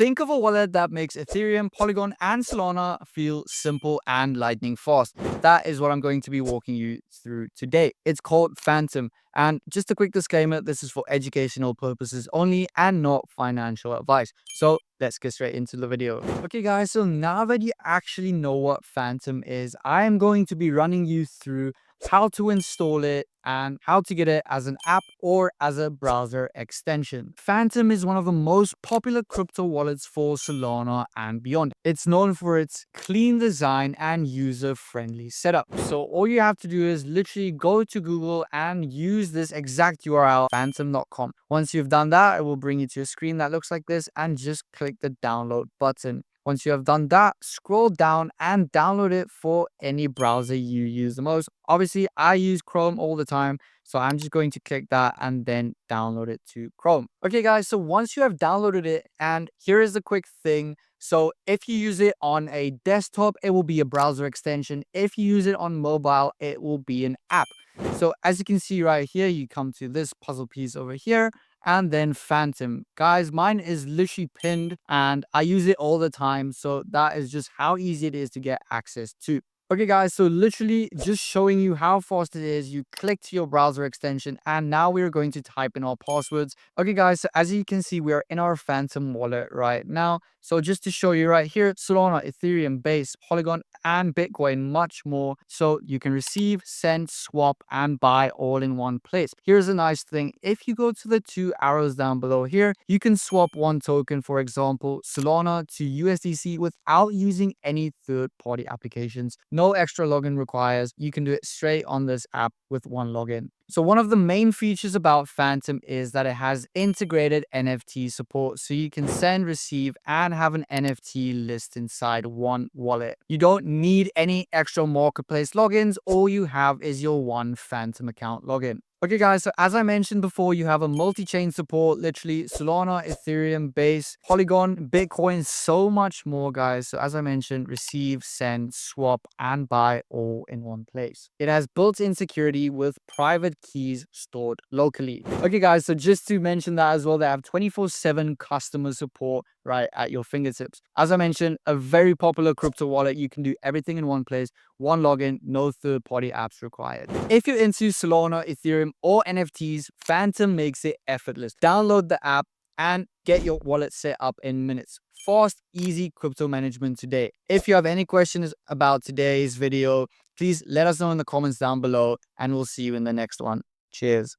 Think of a wallet that makes Ethereum, Polygon, and Solana feel simple and lightning fast. That is what I'm going to be walking you through today. It's called Phantom. And just a quick disclaimer, this is for educational purposes only and not financial advice. So let's get straight into the video. Okay guys, so now that you actually know what Phantom is, I am going to be running you through how to install it and how to get it as an app or as a browser extension. Phantom is one of the most popular crypto wallets for Solana and beyond. It's known for its clean design and user-friendly setup. So all you have to do is literally go to Google and use this exact URL, phantom.com. Once you've done that, it will bring you to a screen that looks like this, and just click the download button. Once you have done that, scroll down and download it for any browser you use the most. Obviously, I use Chrome all the time, so I'm just going to click that and then download it to Chrome. Okay, guys, so once you have downloaded it, and here is the quick thing. So if you use it on a desktop, it will be a browser extension. If you use it on mobile, it will be an app. So as you can see right here, you come to this puzzle piece over here, and then Phantom. Guys, mine is literally pinned and I use it all the time. So that is just how easy it is to get access to. Okay guys, so literally just showing you how fast it is. You click to your browser extension and now we're going to type in our passwords. Okay guys, so as you can see, we are in our Phantom wallet right now. So just to show you right here, Solana, Ethereum, Base, Polygon, and Bitcoin, much more. So you can receive, send, swap, and buy all in one place. Here's a nice thing. If you go to the two arrows down below here, you can swap one token, for example, Solana to USDC without using any third-party applications. No extra login requires. You can do it straight on this app with one login. So one of the main features about Phantom is that it has integrated NFT support. So you can send, receive, and have an NFT list inside one wallet. You don't need any extra marketplace logins. All you have is your one Phantom account login. Okay guys, so as I mentioned before, you have a multi-chain support, literally Solana, Ethereum, Base, Polygon, Bitcoin, so much more guys. So as I mentioned, receive, send, swap, and buy all in one place. It has built-in security with private keys stored locally. Okay guys, so just to mention that as well, they have 24/7 customer support right at your fingertips. As I mentioned, a very popular crypto wallet. You can do everything in one place, one login, no third-party apps required. If you're into Solana, Ethereum, or NFTs, Phantom makes it effortless. Download the app and get your wallet set up in minutes. Fast, easy crypto management today. If you have any questions about today's video, please let us know in the comments down below, and we'll see you in the next one. Cheers.